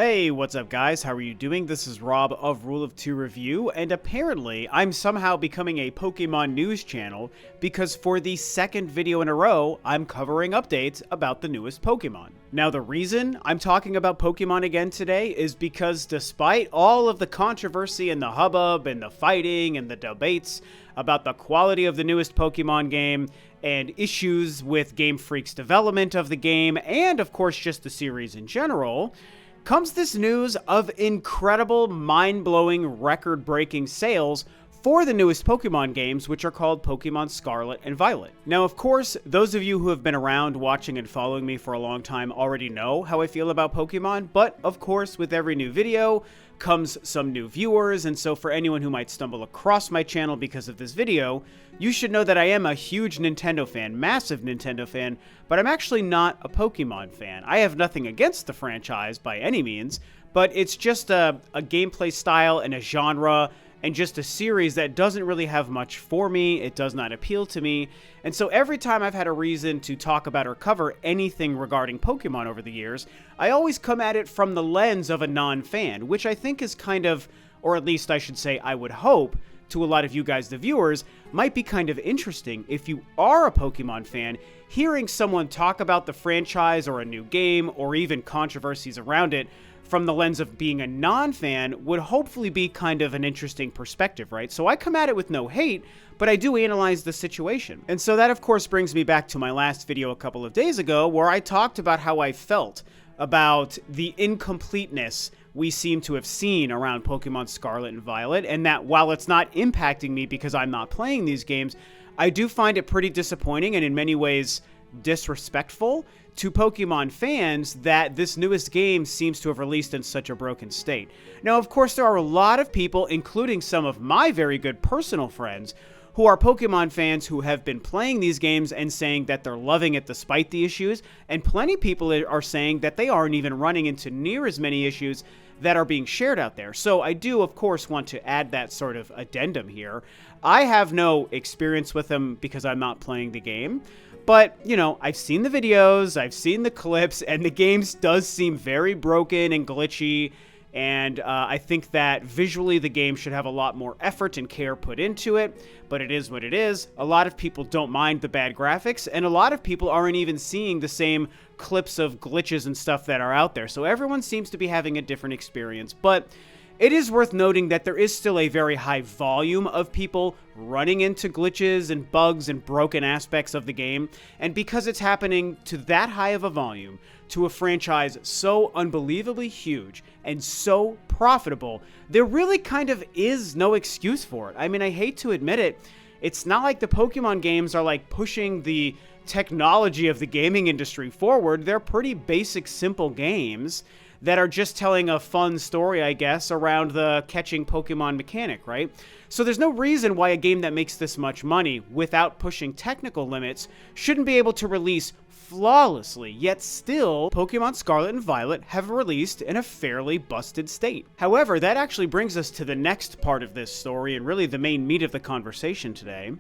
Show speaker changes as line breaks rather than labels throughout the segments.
Hey, what's up guys? How are you doing? This is Rob of Rule of Two Review, and apparently I'm somehow becoming a Pokemon news channel because for the second video in a row, I'm covering updates about the newest Pokemon. Now the reason I'm talking about Pokemon again today is because despite all of the controversy and the hubbub and the fighting and the debates about the quality of the newest Pokemon game and issues with Game Freak's development of the game and of course just the series in general, comes this news of incredible, mind-blowing, record-breaking sales for the newest Pokemon games, which are called Pokémon Scarlet and Violet. Now, of course, those of you who have been around watching and following me for a long time already know how I feel about Pokemon, but of course, with every new video comes some new viewers, and so for anyone who might stumble across my channel because of this video, you should know that I am a huge Nintendo fan, massive Nintendo fan, but I'm actually not a Pokemon fan. I have nothing against the franchise by any means, but it's just a gameplay style and a genre and just a series that doesn't really have much for me. It does not appeal to me. And so every time I've had a reason to talk about or cover anything regarding Pokemon over the years, I always come at it from the lens of a non-fan, which I think is kind of, or at least I should say I would hope, to a lot of you guys, the viewers, might be kind of interesting if you are a Pokemon fan. Hearing someone talk about the franchise or a new game or even controversies around it from the lens of being a non-fan would hopefully be kind of an interesting perspective, right? So I come at it with no hate, but I do analyze the situation. And so that of course brings me back to my last video a couple of days ago where I talked about how I felt about the incompleteness we seem to have seen around Pokemon Scarlet and Violet, and that while it's not impacting me because I'm not playing these games, I do find it pretty disappointing and in many ways disrespectful to Pokemon fans that this newest game seems to have released in such a broken state. Now, of course, there are a lot of people, including some of my very good personal friends, who are Pokemon fans who have been playing these games and saying that they're loving it despite the issues, and plenty of people are saying that they aren't even running into near as many issues that are being shared out there. So I do, of course, want to add that sort of addendum here. I have no experience with them because I'm not playing the game, but, you know, I've seen the videos, I've seen the clips, and the game does seem very broken and glitchy, and I think that visually the game should have a lot more effort and care put into it, but it is what it is. A lot of people don't mind the bad graphics, and a lot of people aren't even seeing the same clips of glitches and stuff that are out there, so everyone seems to be having a different experience. But it is worth noting that there is still a very high volume of people running into glitches and bugs and broken aspects of the game, and because it's happening to that high of a volume, to a franchise so unbelievably huge and so profitable, there really kind of is no excuse for it. I mean, I hate to admit it, it's not like the Pokemon games are like pushing the technology of the gaming industry forward. They're pretty basic, simple games that are just telling a fun story, I guess, around the catching Pokemon mechanic, right? So there's no reason why a game that makes this much money without pushing technical limits shouldn't be able to release flawlessly, yet still, Pokemon Scarlet and Violet have released in a fairly busted state. However, that actually brings us to the next part of this story and really the main meat of the conversation today,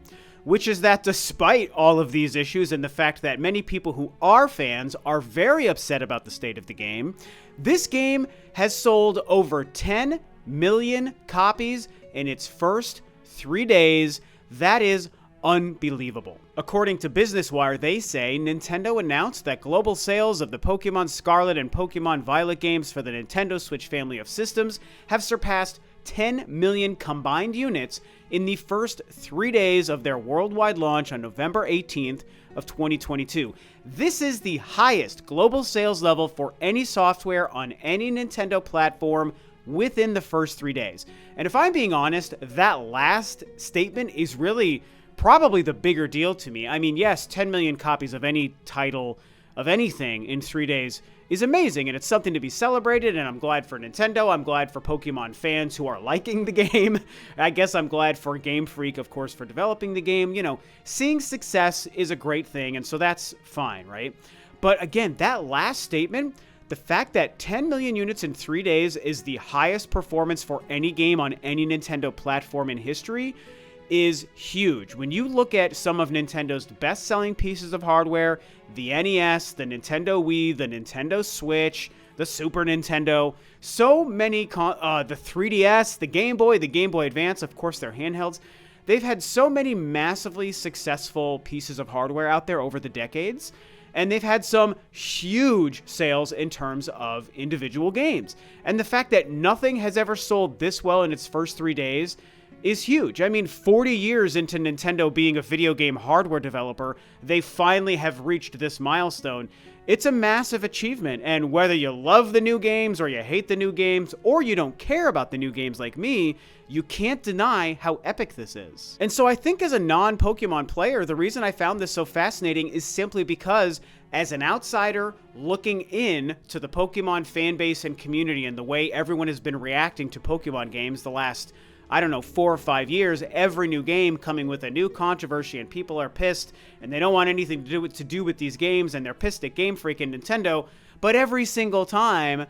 which is that despite all of these issues and the fact that many people who are fans are very upset about the state of the game, this game has sold over 10 million copies in its first 3 days. That is unbelievable. According to Business Wire, they say Nintendo announced that global sales of the Pokemon Scarlet and Pokemon Violet games for the Nintendo Switch family of systems have surpassed 10 million combined units in the first 3 days of their worldwide launch on November 18th of 2022. This is the highest global sales level for any software on any Nintendo platform within the first 3 days. And if I'm being honest, that last statement is really probably the bigger deal to me. I mean, yes, 10 million copies of any title of anything in 3 days is amazing, and it's something to be celebrated, and I'm glad for Nintendo. I'm glad for Pokemon fans who are liking the game. I guess I'm glad for Game Freak, of course, for developing the game. You know, seeing success is a great thing, and so that's fine, right? But again, that last statement, the fact that 10 million units in 3 days is the highest performance for any game on any Nintendo platform in history is huge. When you look at some of Nintendo's best-selling pieces of hardware, the NES, the Nintendo Wii, the Nintendo Switch, the Super Nintendo, so many, the 3DS, the Game Boy Advance, of course, their handhelds. They've had so many massively successful pieces of hardware out there over the decades, and they've had some huge sales in terms of individual games. And the fact that nothing has ever sold this well in its first 3 days is huge. I mean, 40 years into Nintendo being a video game hardware developer, they finally have reached this milestone. It's a massive achievement, and whether you love the new games or you hate the new games or you don't care about the new games like me, you can't deny how epic this is. And so I think as a non-Pokemon player, the reason I found this so fascinating is simply because as an outsider looking in to the Pokemon fan base and community and the way everyone has been reacting to Pokemon games the last, I don't know, 4 or 5 years, every new game coming with a new controversy, and people are pissed, and they don't want anything to do with these games, and they're pissed at Game Freak and Nintendo, but every single time,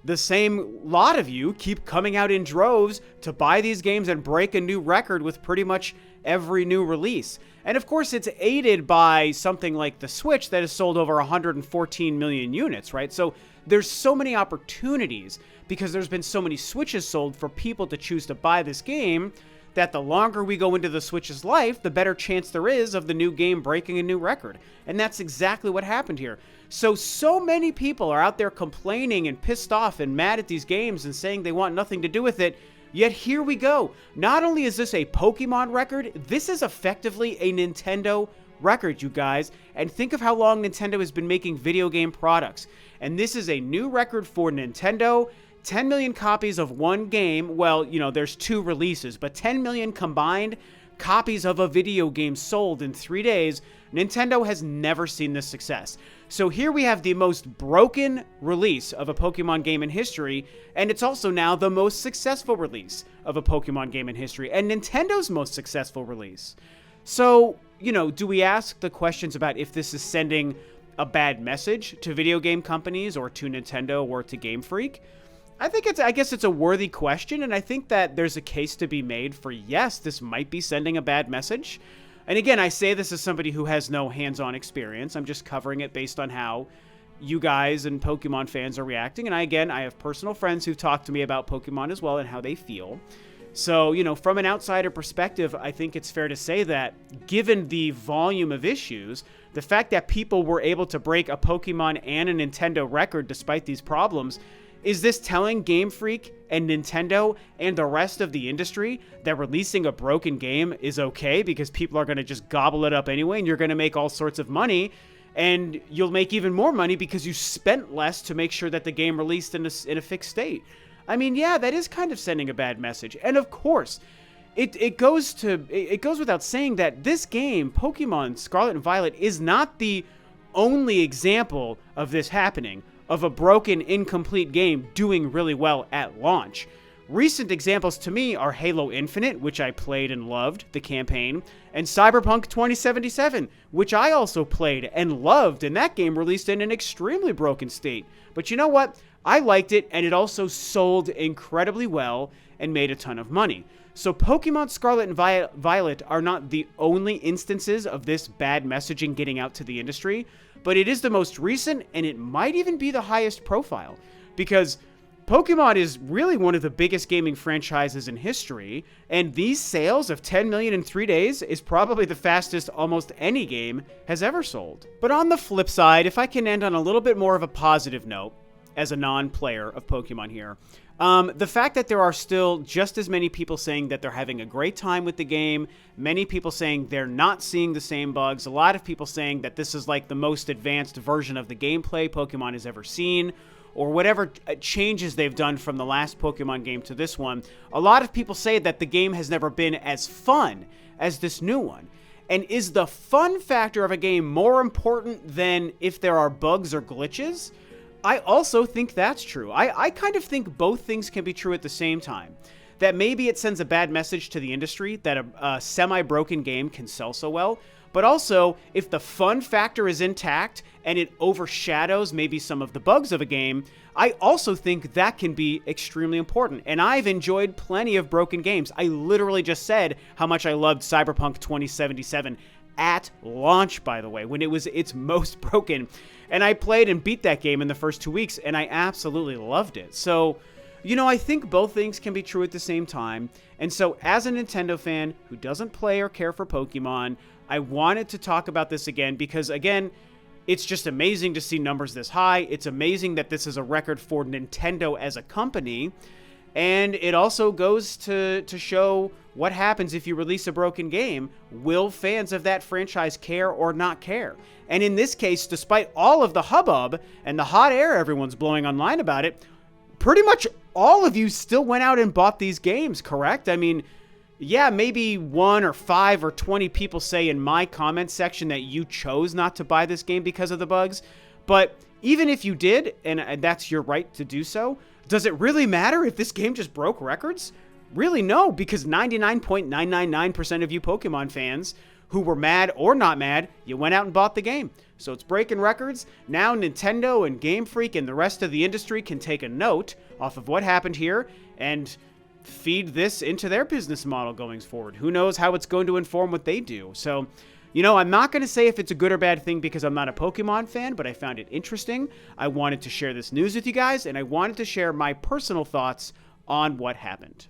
the same lot of you keep coming out in droves to buy these games and break a new record with pretty much every new release. And of course, it's aided by something like the Switch that has sold over 114 million units, right? So there's so many opportunities because there's been so many Switches sold for people to choose to buy this game that the longer we go into the Switch's life, the better chance there is of the new game breaking a new record. And that's exactly what happened here. So many people are out there complaining and pissed off and mad at these games and saying they want nothing to do with it. Yet here we go. Not only is this a Pokemon record, this is effectively a Nintendo record, you guys. And think of how long Nintendo has been making video game products. And this is a new record for Nintendo. 10 million copies of one game. Well, you know, there's 2 releases, but 10 million combined copies of a video game sold in 3 days. Nintendo has never seen this success. So here we have the most broken release of a Pokemon game in history, and it's also now the most successful release of a Pokemon game in history, and Nintendo's most successful release. So, you know, do we ask the questions about if this is sending a bad message to video game companies or to Nintendo or to Game Freak? I guess it's a worthy question, and I think that there's a case to be made for, yes, this might be sending a bad message. And again, I say this as somebody who has no hands-on experience. I'm just covering it based on how you guys and Pokemon fans are reacting. And I have personal friends who've talked to me about Pokemon as well and how they feel. So, you know, from an outsider perspective, I think it's fair to say that given the volume of issues, the fact that people were able to break a Pokemon and a Nintendo record despite these problems, is this telling Game Freak and Nintendo and the rest of the industry that releasing a broken game is okay because people are going to just gobble it up anyway and you're going to make all sorts of money, and you'll make even more money because you spent less to make sure that the game released in a fixed state? I mean, yeah, that is kind of sending a bad message. And of course, it goes without saying that this game, Pokémon Scarlet and Violet, is not the only example of this happening, of a broken, incomplete game doing really well at launch. Recent examples to me are Halo Infinite, which I played and loved, the campaign, and Cyberpunk 2077, which I also played and loved, and that game released in an extremely broken state. But you know what? I liked it, and it also sold incredibly well and made a ton of money. So Pokemon Scarlet and Violet are not the only instances of this bad messaging getting out to the industry, but it is the most recent, and it might even be the highest profile, because Pokemon is really one of the biggest gaming franchises in history, and these sales of 10 million in 3 days is probably the fastest almost any game has ever sold. But on the flip side, if I can end on a little bit more of a positive note, as a non-player of Pokemon here, the fact that there are still just as many people saying that they're having a great time with the game, many people saying they're not seeing the same bugs, a lot of people saying that this is like the most advanced version of the gameplay Pokemon has ever seen, or whatever changes they've done from the last Pokemon game to this one. A lot of people say that the game has never been as fun as this new one. And is the fun factor of a game more important than if there are bugs or glitches? I also think that's true. I kind of think both things can be true at the same time. That maybe it sends a bad message to the industry that a semi-broken game can sell so well, but also if the fun factor is intact and it overshadows maybe some of the bugs of a game, I also think that can be extremely important. And I've enjoyed plenty of broken games. I literally just said how much I loved Cyberpunk 2077. at launch, by the way, when it was its most broken. And I played and beat that game in the first 2 weeks, and I absolutely loved it. So, you know, I think both things can be true at the same time. And so as a Nintendo fan who doesn't play or care for Pokemon, I wanted to talk about this again because, again, it's just amazing to see numbers this high. It's amazing that this is a record for Nintendo as a company. And it also goes to show what happens if you release a broken game. Will fans of that franchise care or not care? And in this case, despite all of the hubbub and the hot air everyone's blowing online about it, pretty much all of you still went out and bought these games, correct? I mean, yeah, maybe 1 or 5 or 20 people say in my comment section that you chose not to buy this game because of the bugs. But even if you did, and that's your right to do so, does it really matter if this game just broke records? Really, no, because 99.999% of you Pokemon fans who were mad or not mad, you went out and bought the game. So it's breaking records. Now Nintendo and Game Freak and the rest of the industry can take a note off of what happened here and feed this into their business model going forward. Who knows how it's going to inform what they do. So, you know, I'm not going to say if it's a good or bad thing because I'm not a Pokemon fan, but I found it interesting. I wanted to share this news with you guys, and I wanted to share my personal thoughts on what happened.